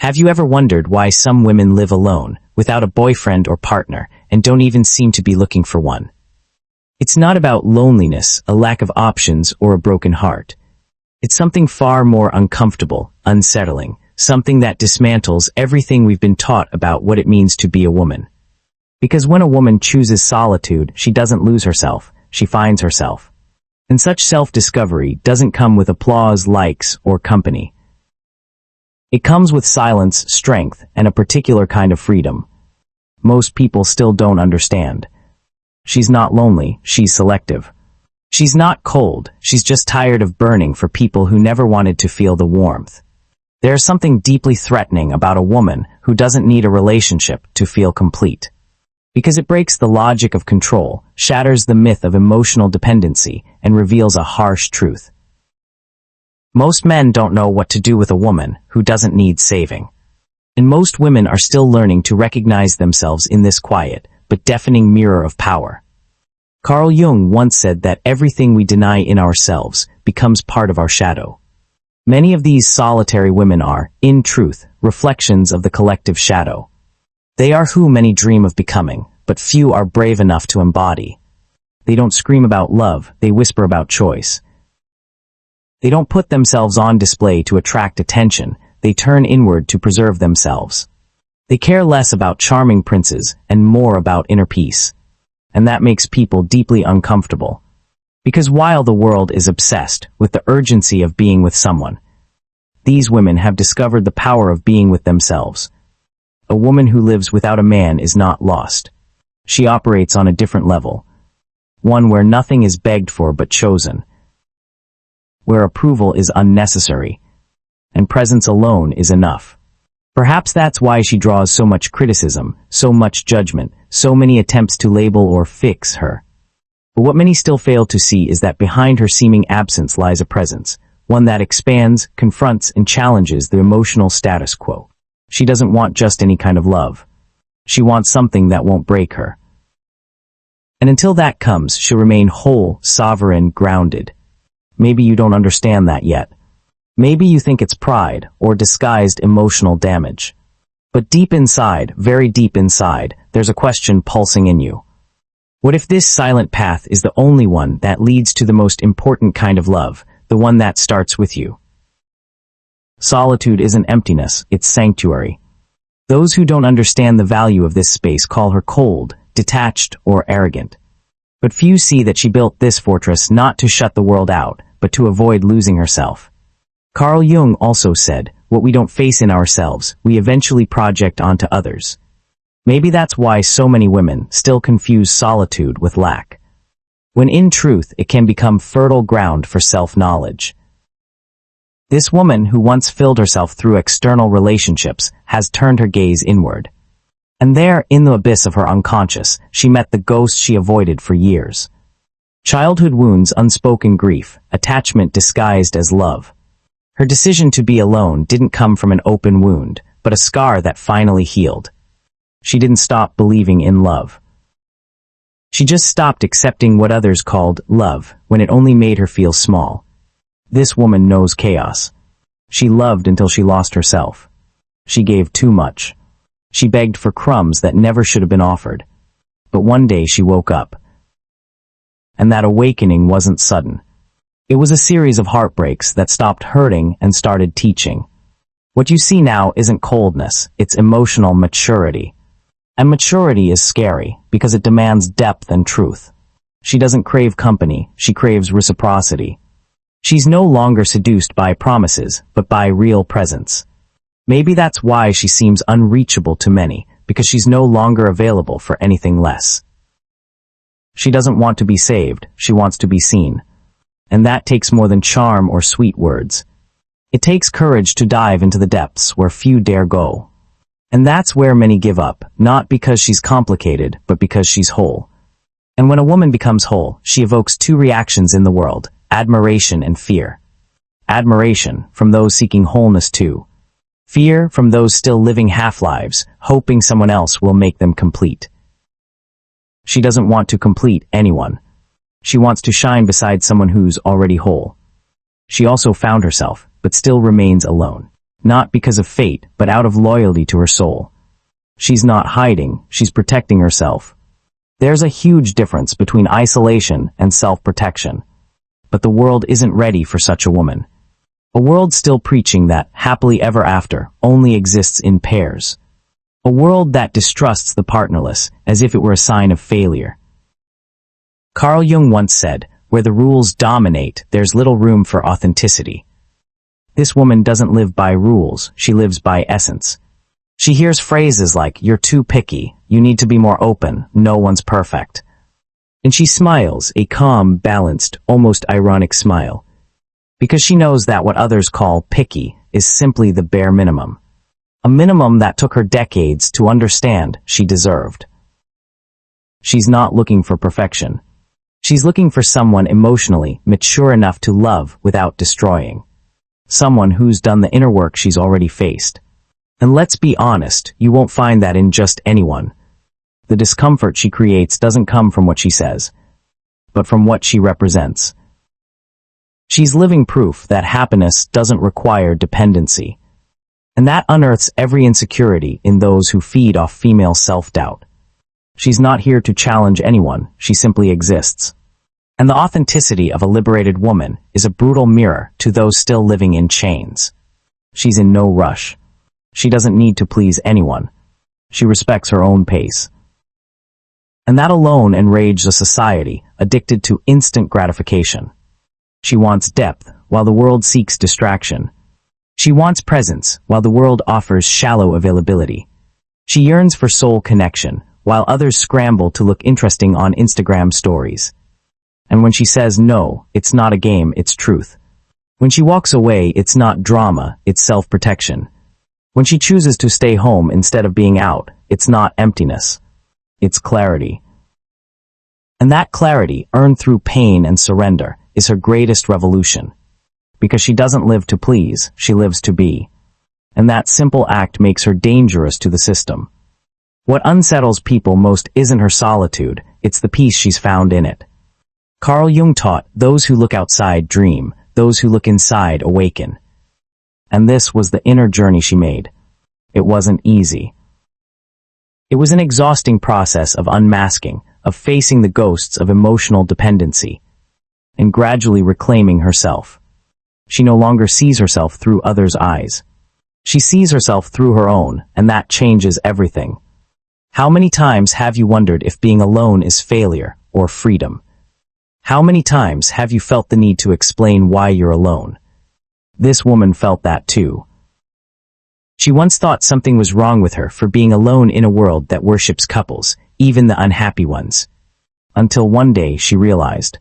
Have you ever wondered why some women live alone, without a boyfriend or partner, and don't even seem to be looking for one? It's not about loneliness, a lack of options, or a broken heart. It's something far more uncomfortable, unsettling, something that dismantles everything we've been taught about what it means to be a woman. Because when a woman chooses solitude, she doesn't lose herself, she finds herself. And such self-discovery doesn't come with applause, likes, or company. It comes with silence, strength, and a particular kind of freedom. Most people still don't understand. She's not lonely, she's selective. She's not cold, she's just tired of burning for people who never wanted to feel the warmth. There's something deeply threatening about a woman who doesn't need a relationship to feel complete. Because it breaks the logic of control, shatters the myth of emotional dependency, and reveals a harsh truth. Most men don't know what to do with a woman who doesn't need saving. And most women are still learning to recognize themselves in this quiet, but deafening mirror of power. Carl Jung once said that everything we deny in ourselves becomes part of our shadow. Many of these solitary women are, in truth, reflections of the collective shadow. They are who many dream of becoming, but few are brave enough to embody. They don't scream about love, they whisper about choice. They don't put themselves on display to attract attention, they turn inward to preserve themselves. They care less about charming princes and more about inner peace. And that makes people deeply uncomfortable. Because while the world is obsessed with the urgency of being with someone, these women have discovered the power of being with themselves. A woman who lives without a man is not lost. She operates on a different level. One where nothing is begged for but chosen. Where approval is unnecessary. And presence alone is enough. Perhaps that's why she draws so much criticism, so much judgment, so many attempts to label or fix her. But what many still fail to see is that behind her seeming absence lies a presence, one that expands, confronts, and challenges the emotional status quo. She doesn't want just any kind of love. She wants something that won't break her. And until that comes, she'll remain whole, sovereign, grounded. Maybe you don't understand that yet. Maybe you think it's pride or disguised emotional damage. But deep inside, very deep inside, there's a question pulsing in you. What if this silent path is the only one that leads to the most important kind of love, the one that starts with you? Solitude isn't emptiness, it's sanctuary. Those who don't understand the value of this space call her cold, detached, or arrogant. But few see that she built this fortress not to shut the world out, but to avoid losing herself. Carl Jung also said, what we don't face in ourselves, we eventually project onto others. Maybe that's why so many women still confuse solitude with lack. When in truth, it can become fertile ground for self-knowledge. This woman who once filled herself through external relationships has turned her gaze inward. And there, in the abyss of her unconscious, she met the ghost she avoided for years. Childhood wounds, unspoken grief, attachment disguised as love. Her decision to be alone didn't come from an open wound, but a scar that finally healed. She didn't stop believing in love. She just stopped accepting what others called love, when it only made her feel small. This woman knows chaos. She loved until she lost herself. She gave too much. She begged for crumbs that never should have been offered. But one day she woke up. And that awakening wasn't sudden. It was a series of heartbreaks that stopped hurting and started teaching. What you see now isn't coldness, it's emotional maturity. And maturity is scary, because it demands depth and truth. She doesn't crave company, she craves reciprocity. She's no longer seduced by promises, but by real presence. Maybe that's why she seems unreachable to many, because she's no longer available for anything less. She doesn't want to be saved, she wants to be seen. And that takes more than charm or sweet words. It takes courage to dive into the depths where few dare go. And that's where many give up, not because she's complicated, but because she's whole. And when a woman becomes whole, she evokes two reactions in the world, admiration and fear. Admiration from those seeking wholeness too. Fear from those still living half-lives, hoping someone else will make them complete. She doesn't want to complete anyone. She wants to shine beside someone who's already whole. She also found herself, but still remains alone. Not because of fate, but out of loyalty to her soul. She's not hiding, she's protecting herself. There's a huge difference between isolation and self-protection. But the world isn't ready for such a woman. A world still preaching that happily ever after only exists in pairs. A world that distrusts the partnerless as if it were a sign of failure. Carl Jung once said, "Where the rules dominate, there's little room for authenticity." This woman doesn't live by rules, she lives by essence. She hears phrases like, "You're too picky, you need to be more open, no one's perfect." And she smiles, a calm, balanced, almost ironic smile. Because she knows that what others call picky is simply the bare minimum. A minimum that took her decades to understand she deserved. She's not looking for perfection. She's looking for someone emotionally mature enough to love without destroying. Someone who's done the inner work she's already faced. And let's be honest, you won't find that in just anyone. The discomfort she creates doesn't come from what she says, but from what she represents. She's living proof that happiness doesn't require dependency. And that unearths every insecurity in those who feed off female self-doubt. She's not here to challenge anyone, she simply exists. And the authenticity of a liberated woman is a brutal mirror to those still living in chains. She's in no rush. She doesn't need to please anyone. She respects her own pace. And that alone enrages a society addicted to instant gratification. She wants depth, while the world seeks distraction. She wants presence, while the world offers shallow availability. She yearns for soul connection, while others scramble to look interesting on Instagram stories. And when she says no, it's not a game, it's truth. When she walks away, it's not drama, it's self-protection. When she chooses to stay home instead of being out, it's not emptiness. It's clarity. And that clarity, earned through pain and surrender, is her greatest revolution. Because she doesn't live to please, she lives to be. And that simple act makes her dangerous to the system. What unsettles people most isn't her solitude, it's the peace she's found in it. Carl Jung taught, "Those who look outside dream, those who look inside awaken." And this was the inner journey she made. It wasn't easy. It was an exhausting process of unmasking, of facing the ghosts of emotional dependency, and gradually reclaiming herself. She no longer sees herself through others' eyes. She sees herself through her own, and that changes everything. How many times have you wondered if being alone is failure or freedom? How many times have you felt the need to explain why you're alone? This woman felt that too. She once thought something was wrong with her for being alone in a world that worships couples, even the unhappy ones. Until one day she realized,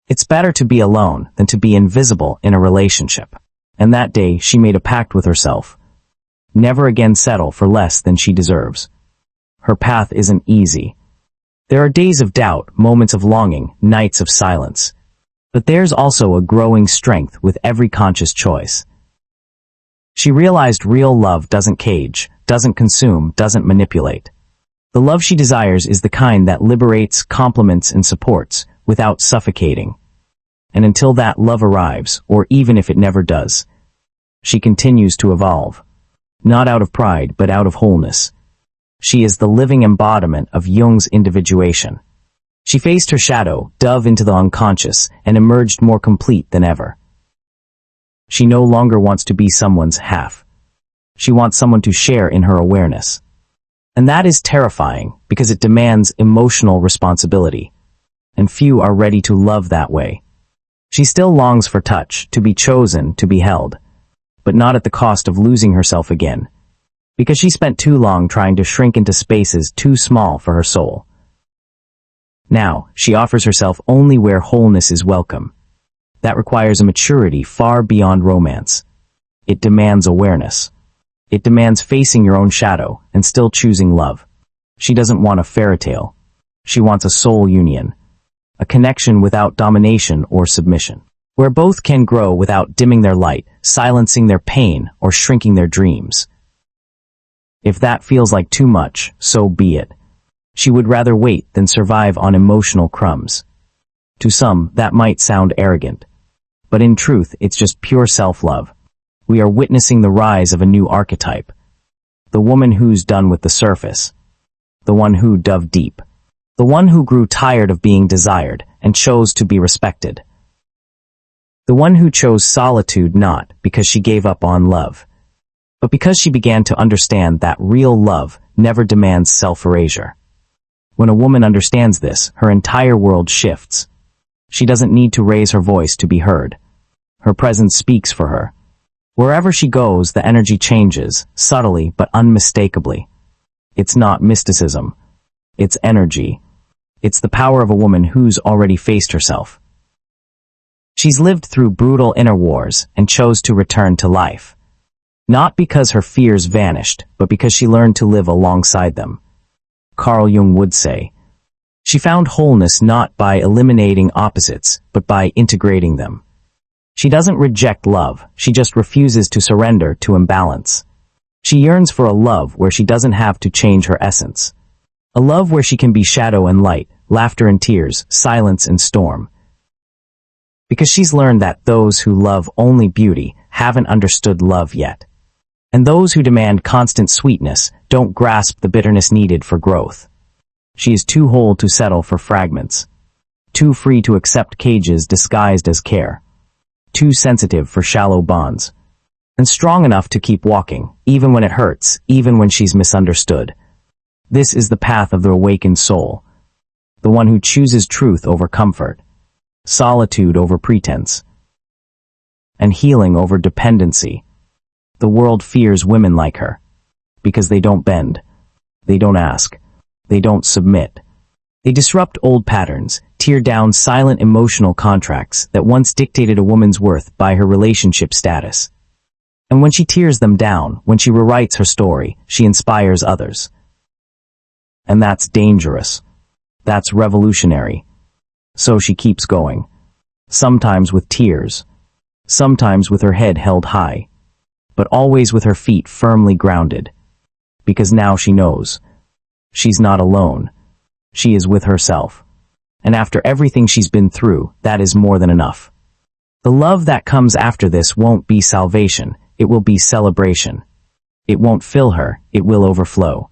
it's better to be alone than to be invisible in a relationship. And that day she made a pact with herself. Never again settle for less than she deserves. Her path isn't easy. There are days of doubt, moments of longing, nights of silence. But there's also a growing strength with every conscious choice. She realized real love doesn't cage, doesn't consume, doesn't manipulate. The love she desires is the kind that liberates, complements, and supports, without suffocating. And until that love arrives, or even if it never does, she continues to evolve. Not out of pride, but out of wholeness. She is the living embodiment of Jung's individuation. She faced her shadow, dove into the unconscious, and emerged more complete than ever. She no longer wants to be someone's half. She wants someone to share in her awareness. And that is terrifying, because it demands emotional responsibility. And few are ready to love that way. She still longs for touch, to be chosen, to be held. But not at the cost of losing herself again. Because she spent too long trying to shrink into spaces too small for her soul. Now, she offers herself only where wholeness is welcome. That requires a maturity far beyond romance. It demands awareness. It demands facing your own shadow and still choosing love. She doesn't want a fairy tale. She wants a soul union. A connection without domination or submission. Where both can grow without dimming their light, silencing their pain, or shrinking their dreams. If that feels like too much, so be it. She would rather wait than survive on emotional crumbs. To some, that might sound arrogant. But in truth, it's just pure self-love. we are witnessing the rise of a new archetype. The woman who's done with the surface. The one who dove deep. The one who grew tired of being desired and chose to be respected. The one who chose solitude not because she gave up on love, but because she began to understand that real love never demands self-erasure. When a woman understands this, her entire world shifts. She doesn't need to raise her voice to be heard. Her presence speaks for her. Wherever she goes, the energy changes, subtly but unmistakably. It's not mysticism. It's energy. It's the power of a woman who's already faced herself. She's lived through brutal inner wars and chose to return to life. Not because her fears vanished, but because she learned to live alongside them. Carl Jung would say, she found wholeness not by eliminating opposites, but by integrating them. She doesn't reject love, she just refuses to surrender to imbalance. She yearns for a love where she doesn't have to change her essence. A love where she can be shadow and light, laughter and tears, silence and storm. Because she's learned that those who love only beauty haven't understood love yet. And those who demand constant sweetness don't grasp the bitterness needed for growth. She is too whole to settle for fragments. Too free to accept cages disguised as care. Too sensitive for shallow bonds. And strong enough to keep walking, even when it hurts, even when she's misunderstood. This is the path of the awakened soul. The one who chooses truth over comfort. Solitude over pretense. And healing over dependency. The world fears women like her. Because they don't bend. They don't ask. They don't submit. They disrupt old patterns, tear down silent emotional contracts that once dictated a woman's worth by her relationship status. And when she tears them down, when she rewrites her story, she inspires others. And that's dangerous. That's revolutionary. So she keeps going. Sometimes with tears. Sometimes with her head held high. But always with her feet firmly grounded. Because now she knows. She's not alone. She is with herself. And after everything she's been through, that is more than enough. The love that comes after this won't be salvation. It will be celebration. It won't fill her. It will overflow.